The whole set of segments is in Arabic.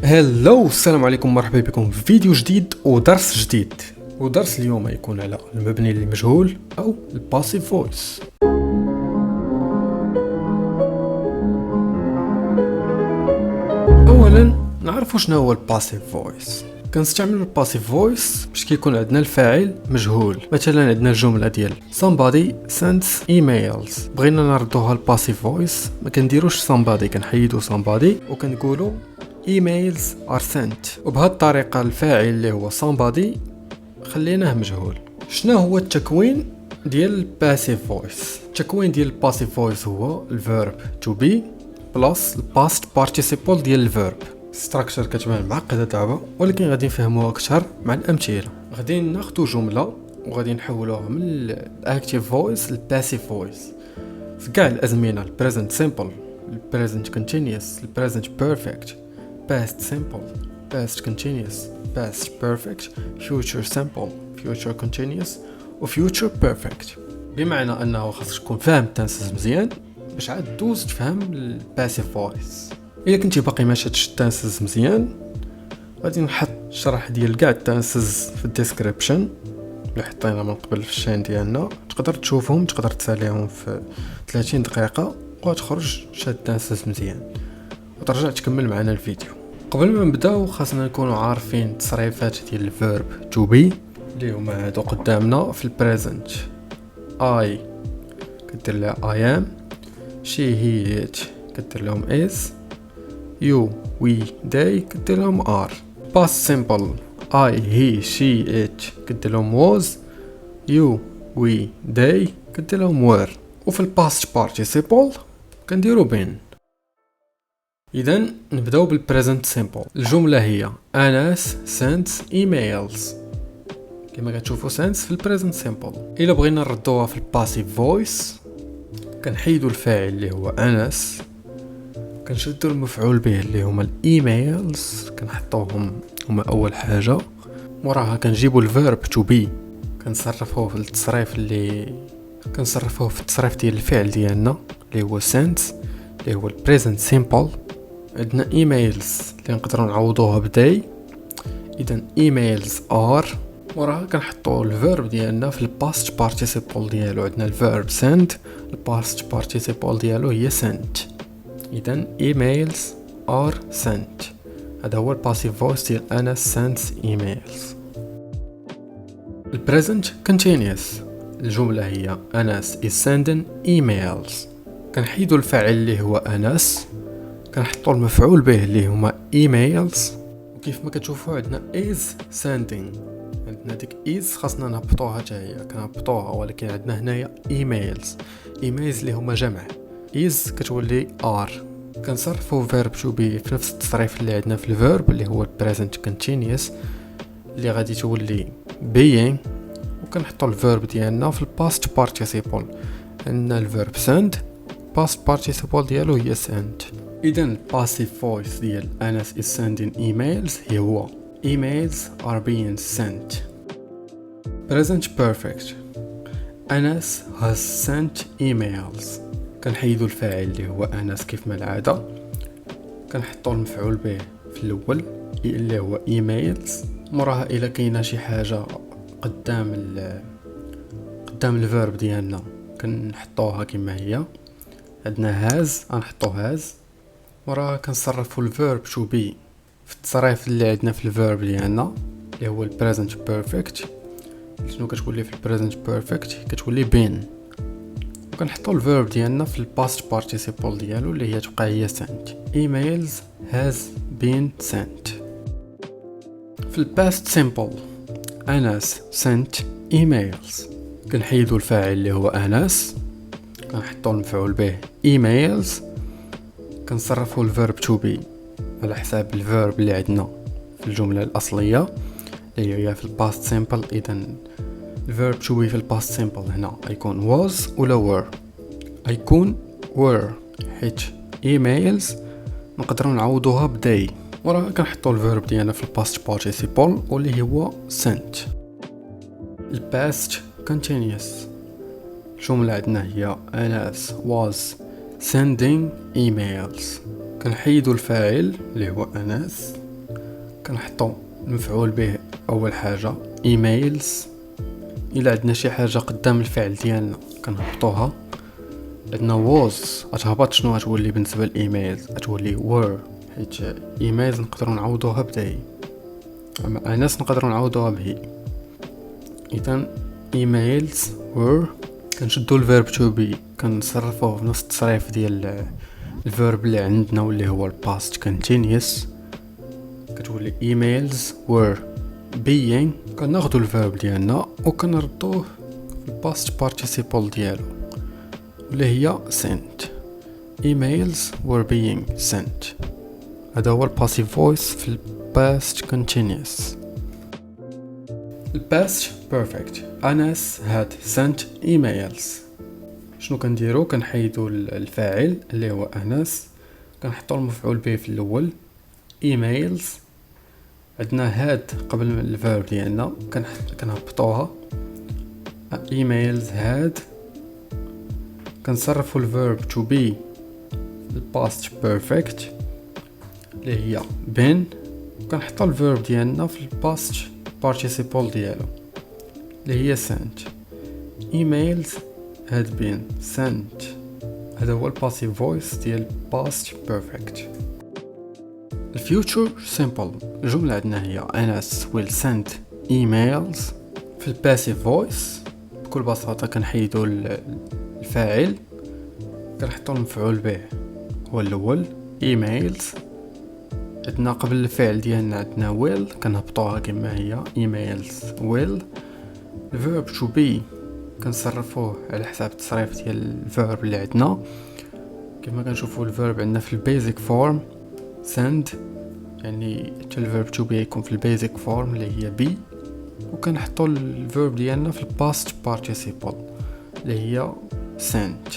هلو، السلام عليكم، مرحبا بكم في فيديو جديد ودرس جديد. ودرس اليوم يكون على المبني للمجهول او الباسيف فويس. اولا نعرفوا شنو هو الباسيف فويس. كنستعملوا الباسيف فويس باش كيكون عندنا الفاعل مجهول. مثلا عندنا الجمله ديال somebody sends emails، بغينا نردوها الباسيف فويس، ما كنديروش somebody، كنحيدوا somebody وكنقولوا emails are sent. وبهذه الطريقه الفاعل اللي هو somebody خليناه مجهول. شنو هو التكوين ديال الباسيف فويس؟ التكوين ديال الباسيف فويس هو الفيرب to be بلس الباست بارتيسيبل ديال الفيرب. ستراكشر كتبان معقده دابا، ولكن غادي نفهموها اكثر مع الامثله. غادي ناخذ جمله وغادي نحولوها من الاكتيف فويس للباسيف فويس في كاع الازمنه: البريزنت سيمبل، البريزنت كونتينيوس، البريزنت بيرفكت، past simple, past continuous, past perfect, future simple, future continuous و future perfect. بمعنى انه خاصك تكون فاهم التنسز مزيان باش عاد دوز تفهم الباسيف فويس. الا كنتي باقي ما شفتش التنسز مزيان غادي نحط الشرح ديال كاع التنسز في الديسكريبشن اللي حطينا من قبل في الشين ديالنا. تقدر تشوفهم، تقدر تساليهم في 30 دقيقه وتخرج شاد التنسز مزيان وترجع تكمل معنا الفيديو. قبل ما نبداو خاصنا نكونوا عارفين التصريفات ديال الفيرب to be اللي هما هادو قدامنا في البريزنت. I كدير لها I am، she he it كدير لهم is، you we they كدير لهم are. past simple I he she it كدير لهم was، you we they كدير لهم were. وفي الباست participle كنديرو been. إذا نبداو بالبريزنت سيمبل. الجملة هي أنس sends emails. كما كتشوفوا sends في البريزنت سيمبل. إلا بغينا نردوها في الباسيف فويس كنحيدو الفاعل اللي هو أنس، كنشدو المفعول به اللي هما الإيميلز كنحطوهم هما أول حاجة، وراها كنجيبو الفيرب to be كنصرفوه في التصريف ديال الفعل ديالنا اللي هو sends اللي هو البريزنت سيمبل. عندنا ايميلز اللي نقدروا نعوضوها بداي، اذا ايميلز ار، وراها كنحطوا الفيرب ديالنا في الباست بارتيسيبل ديالو. عندنا الفيرب send، الباست بارتيسيبل ديالو هي sent، اذا ايميلز ار sent. هذا هو الباسيف فويس ديال انا sends emails. البريزنت continuous. الجمله هي انس is sending emails. كنحيدو الفاعل اللي هو انس، كنحطوا المفعول به اللي هما emails، وكيف ما كتشوفوا عندنا is sending. عندنا ديك is خاصنا نهبطوها حتى هي كنهبطوها، ولكن عندنا هنايا emails اللي هما جمع. is كتولي are. كنصرفوا verb to be في نفس التصريف اللي عندنا في الverb اللي هو present continuous اللي غادي تولي being، وكنحطوا الverb ديالنا في past participle. عندنا الverb send، past participle ديالو هي sent. إذا الباسيف فويس ديال أنس is sending emails هو emails are being sent. present perfect أنس has sent emails. كنحيدو الفاعل اللي هو أنس كيف ما العادة، كنحطو المفعول به في الأول اللي هو emails، موراها إلا كاينة شي حاجة قدام الفيرب ديالنا كنحطوها كما هي. عندنا هاز غنحطو هاز، وراها كنصرفوا الفيرب to be في التصريف اللي عندنا في الفيرب ديالنا اللي هو البريزنت بيرفكت. شنو كتولي في البريزنت بيرفكت؟ كتولي been، وكنحطوا الفيرب ديالنا في الباست بارتيسيبل ديالو اللي هي تبقى هي sent. emails has been sent. في الباست سيمبل أنس sent emails. كنحيدوا الفاعل اللي هو أنس، كنحطوا المفعول به emails، كنصرفوا الفيرب to be على حساب الفيرب اللي عندنا في الجملة الأصلية اللي هي في الباست سيمبل. إذا الفيرب to be في الباست سيمبل هنا يكون was ولا were. يكون were حيت emails نقدروا نعوضوها بداي، وراه كنحطوا الفيرب ديالنا في الباست بارتيسيبل واللي هو sent. الباست continuous. الجملة عندنا هي أنس was sending emails. كنحيدو الفاعل اللي هو أنس، كنحطو المفعول به اول حاجه ايميلز. الا عندنا شي حاجه قدام الفعل ديالنا كنهبطوها. عندنا ووز غتهبط، شنو غتولي بالنسبه للايميلز؟ غتولي وير، حيت ايميلز نقدروا نعوضوها بداي، اما انس نقدروا نعوضوها بهي. اذا ايميلز وير. كنشدو الفيرب تو بي كنصرفوه بنفس التصريف ديال الفيرب اللي عندنا واللي هو الباست كونتينيوس. كتولي ايميلز وير being. كناخدو الفيرب ديالنا وكنردوه في الباست بارتيسيبل ديالو اللي هي sent. emails were being sent. هذا هو الباسيف فويس في الباست continuous. الباست بيرفكت. أنس had sent emails. شنو كنديرو؟ كنحيدو الفاعل اللي هو أنس، كنحطو المفعول به في الأول emails. عندنا هاد قبل الفيرب ديالنا كنهبطوها emails had. كنصرفوا الفيرب to be الباست بيرفكت اللي هي been، وكنحطوا الفيرب ديالنا في الباست participle ديالو اللي هي sent. emails had been sent. هذا هو الباسيف فويس ديال past perfect. الفيوتشر سيمبل. الجملة عندنا هي أنس will send emails. في الباسيف فويس بكل بساطة كنحيدو الفاعل، كنحطو المفعول به هو الأول emails. عندنا قبل الفعل ديالنا عندنا will كنهبطوها كما هي emails will. الفيرب to be كنصرفوه على حساب التصريف ديال الفيرب اللي عندنا. كما كنشوفوا الفيرب عندنا في البيزك فورم send، يعني حتى الفيرب to be يكون في البيزك فورم اللي هي be، وكنحطوا الفيرب ديالنا في الباست participle اللي هي sent.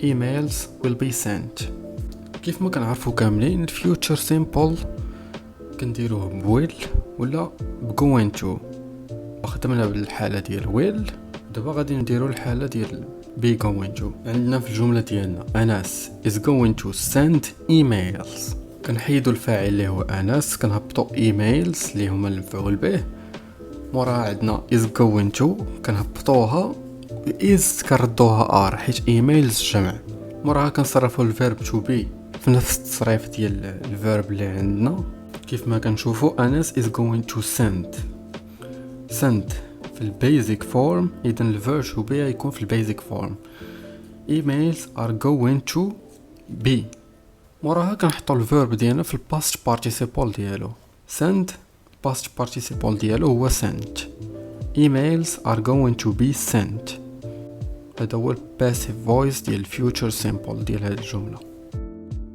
emails will be sent. كيف ما كنعرفوا كاملين الفيوتشر سيمبل كنديروه بويل ولا بgoing to. خدمنا بالحاله ديال will، دابا غادي نديرو الحاله ديال be going to. عندنا في الجمله ديالنا أنس is going to send emails. كنحيدو الفاعل اللي هو أنس، كنهبطو emails اللي هما المفعول به. موراها عندنا is going to كنهبطوها، is كنردوها r حيت emails جمع. موراها كنصرفو الفيرب to be في نفس التصريف ديال الفيرب اللي عندنا. كيف ما كنشوفو أنس is going to send في البيزك فورم، اذا الفيرب to be يكون في البيزك فورم. emails are going to be. موراها كنحطو الفيرب ديالنا في الباست بارتيسيبل ديالو send. past participle ديالو هو sent. emails are going to be sent. هذا هو الباسيف فويس ديال الفيوتشر سيمبل ديال هذه الجمله.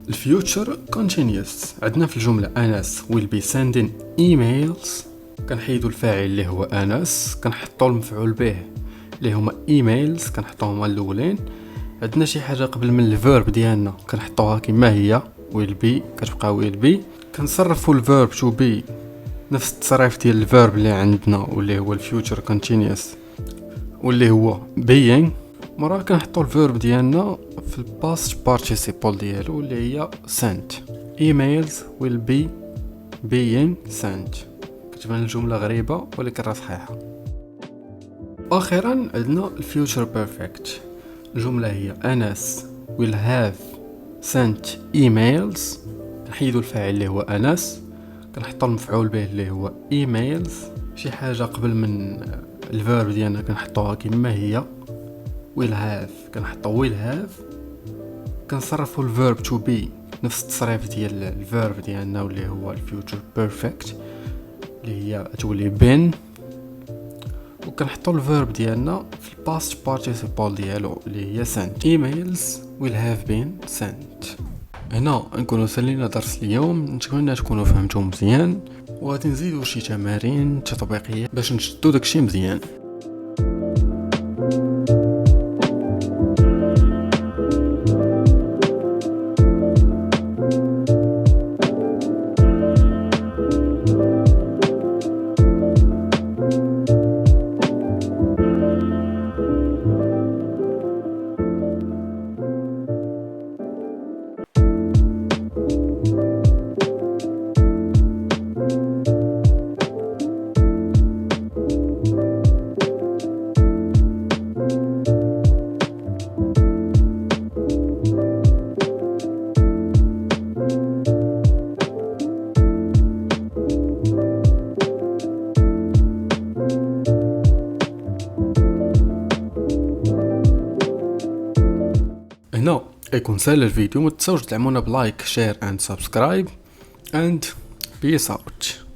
الفيوتشر continuous. عندنا في الجمله أنس will be sending emails. كنحيدو الفاعل اللي هو أنس، كنحطو المفعول به اللي هما emails، كنحطوهم الاولين. عندنا شي حاجه قبل من الفيرب ديالنا كنحطوها كما هي will be، كتبقى will be. كنصرفوا الفيرب to be نفس التصريف ديال الفيرب اللي عندنا واللي هو الفيوتشر continuous واللي هو being. مرة كنحطو الفيرب ديالنا في الباست participle ديالو اللي هي sent. emails will be being sent. كتبان الجملة غريبة ولكن راه صحيحة. اخيرا عندنا الفيوتشر بيرفكت. الجملة هي أنس will have sent emails. نحيدو الفاعل اللي هو أنس، كنحطو المفعول به اللي هو emails. شي حاجة قبل من الفيرب ديالنا كنحطوها كما هي will have، كنحطو will have. كنصرفو الفيرب to be نفس التصريف ديال الفيرب ديالنا واللي هو الفيوتشر بيرفكت اللي هي تولي been. وكنحطو الفيرب ديالنا في الباست بارتيسيبل ديالو اللي هي sent. emails will have been sent. هنا نكونوا سالينا درس اليوم، نتمنى تكونوا فهمتوه مزيان، وغادي نزيدو شي تمارين تطبيقيه باش نشدو داكشي مزيان. يكون سهل الفيديو، متنسوش تدعمونا بلايك شير اند سبسكرايب and peace out.